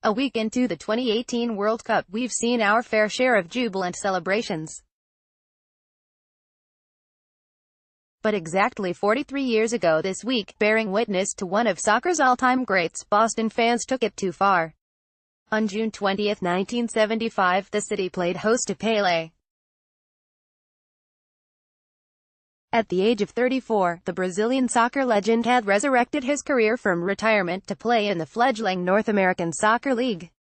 A week into the 2018 World Cup, we've seen our fair share of jubilant celebrations. But exactly 43 years ago this week, bearing witness to one of soccer's all-time greats, Boston fans took it too far. On June 20, 1975, the city played host to Pelé. At the age of 34, the Brazilian soccer legend had resurrected his career from retirement to play in the fledgling North American Soccer League.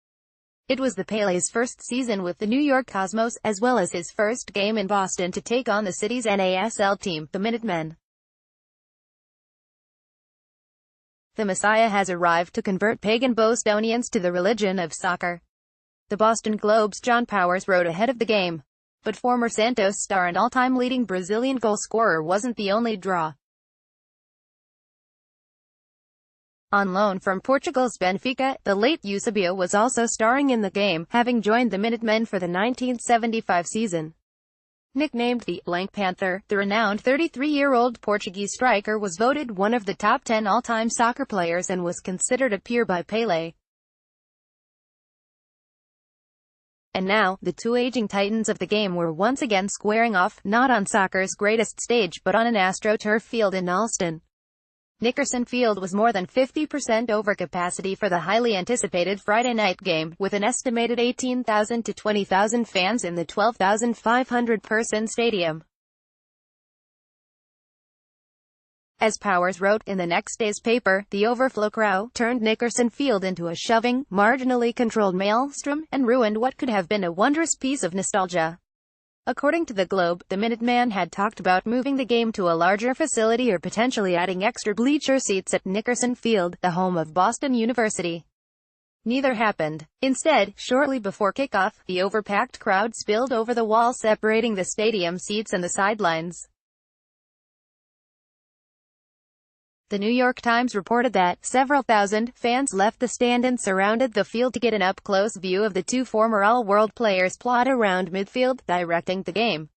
It was the Pelé's first season with the New York Cosmos, as well as his first game in Boston to take on the city's NASL team, the Minutemen. The Messiah has arrived to convert pagan Bostonians to the religion of soccer. The Boston Globe's John Powers rode ahead of the game. But former Santos star and all-time leading Brazilian goal-scorer wasn't the only draw. On loan from Portugal's Benfica, the late Eusebio was also starring in the game, having joined the Minutemen for the 1975 season. Nicknamed the Blank Panther, the renowned 33-year-old Portuguese striker was voted one of the top 10 all-time soccer players and was considered a peer by Pelé. And now, the two aging titans of the game were once again squaring off, not on soccer's greatest stage but on an AstroTurf field in Allston. Nickerson Field was more than 50% over capacity for the highly anticipated Friday night game, with an estimated 18,000 to 20,000 fans in the 12,500-person stadium. As Powers wrote in the next day's paper, the overflow crowd turned Nickerson Field into a shoving, marginally controlled maelstrom, and ruined what could have been a wondrous piece of nostalgia. According to the Globe, the Minutemen had talked about moving the game to a larger facility or potentially adding extra bleacher seats at Nickerson Field, the home of Boston University. Neither happened. Instead, shortly before kickoff, the overpacked crowd spilled over the wall separating the stadium seats and the sidelines. The New York Times reported that several thousand fans left the stand and surrounded the field to get an up-close view of the two former all-world players plot around midfield, directing the game.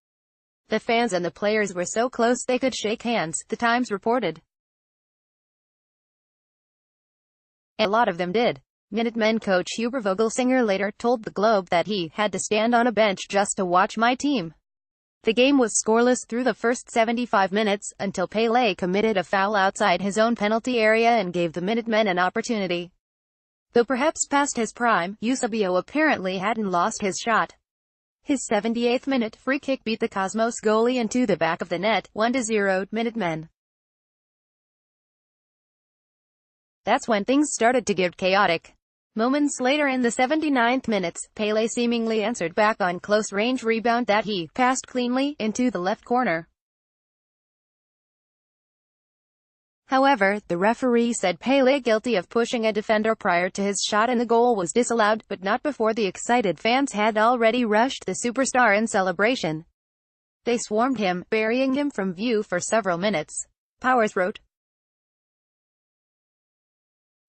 The fans and the players were so close they could shake hands, the Times reported. And a lot of them did. Minutemen coach Huber Vogelsinger later told the Globe that he had to stand on a bench just to watch my team. The game was scoreless through the first 75 minutes, until Pelé committed a foul outside his own penalty area and gave the Minutemen an opportunity. Though perhaps past his prime, Eusebio apparently hadn't lost his shot. His 78th minute free kick beat the Cosmos goalie into the back of the net, 1-0, Minutemen. That's when things started to get chaotic. Moments later in the 79th minute, Pelé seemingly answered back on close-range rebound that he passed cleanly into the left corner. However, the referee said Pelé, guilty of pushing a defender prior to his shot and the goal, was disallowed, but not before the excited fans had already rushed the superstar in celebration. They swarmed him, burying him from view for several minutes. Powers wrote.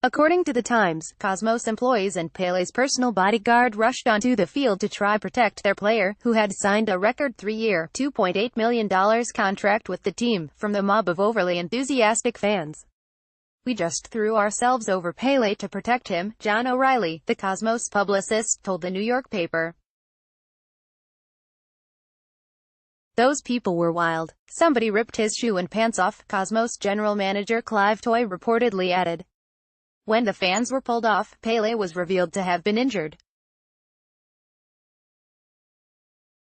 According to the Times, Cosmos employees and Pelé's personal bodyguard rushed onto the field to try protect their player, who had signed a record 3-year, $2.8 million contract with the team, from the mob of overly enthusiastic fans. We just threw ourselves over Pelé to protect him, John O'Reilly, the Cosmos publicist, told the New York paper. Those people were wild. Somebody ripped his shoe and pants off, Cosmos general manager Clive Toye reportedly added. When the fans were pulled off, Pelé was revealed to have been injured.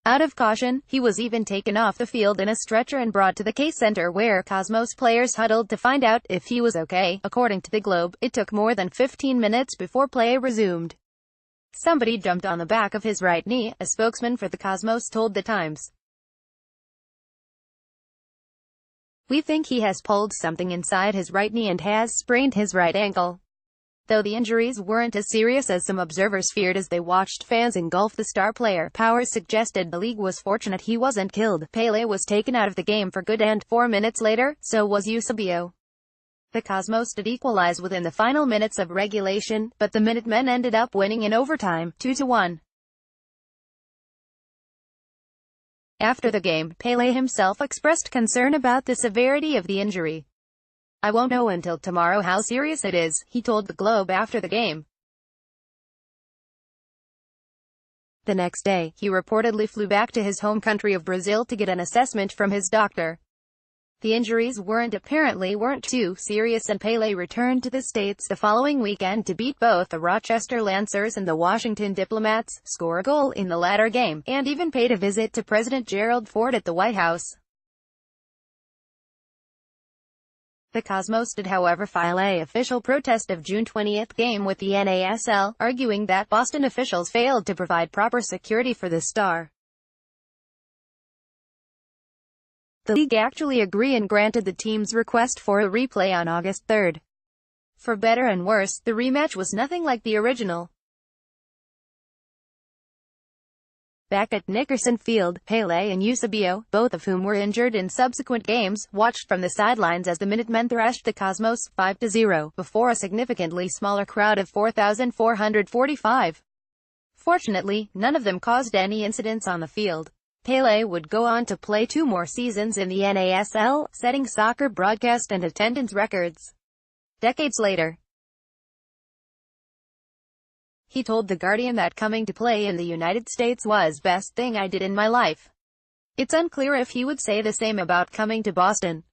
Out of caution, he was even taken off the field in a stretcher and brought to the K Center, where Cosmos players huddled to find out if he was okay. According to the Globe, it took more than 15 minutes before play resumed. Somebody jumped on the back of his right knee, a spokesman for the Cosmos told the Times. We think he has pulled something inside his right knee and has sprained his right ankle. Though the injuries weren't as serious as some observers feared as they watched fans engulf the star player, Powers suggested the league was fortunate he wasn't killed. Pelé was taken out of the game for good and, 4 minutes later, so was Eusebio. The Cosmos did equalize within the final minutes of regulation, but the Minutemen ended up winning in overtime, 2-1. After the game, Pelé himself expressed concern about the severity of the injury. I won't know until tomorrow how serious it is, he told the Globe after the game. The next day, he reportedly flew back to his home country of Brazil to get an assessment from his doctor. The injuries weren't too serious, and Pelé returned to the States the following weekend to beat both the Rochester Lancers and the Washington Diplomats, score a goal in the latter game, and even paid a visit to President Gerald Ford at the White House. The Cosmos did, however, file an official protest of June 20 game with the NASL, arguing that Boston officials failed to provide proper security for the star. The league actually agreed and granted the team's request for a replay on August 3. For better and worse, the rematch was nothing like the original. Back at Nickerson Field, Pelé and Eusebio, both of whom were injured in subsequent games, watched from the sidelines as the Minutemen thrashed the Cosmos 5-0, before a significantly smaller crowd of 4,445. Fortunately, none of them caused any incidents on the field. Pelé would go on to play 2 more seasons in the NASL, setting soccer broadcast and attendance records. Decades later, he told The Guardian that coming to play in the United States was best thing I did in my life. It's unclear if he would say the same about coming to Boston.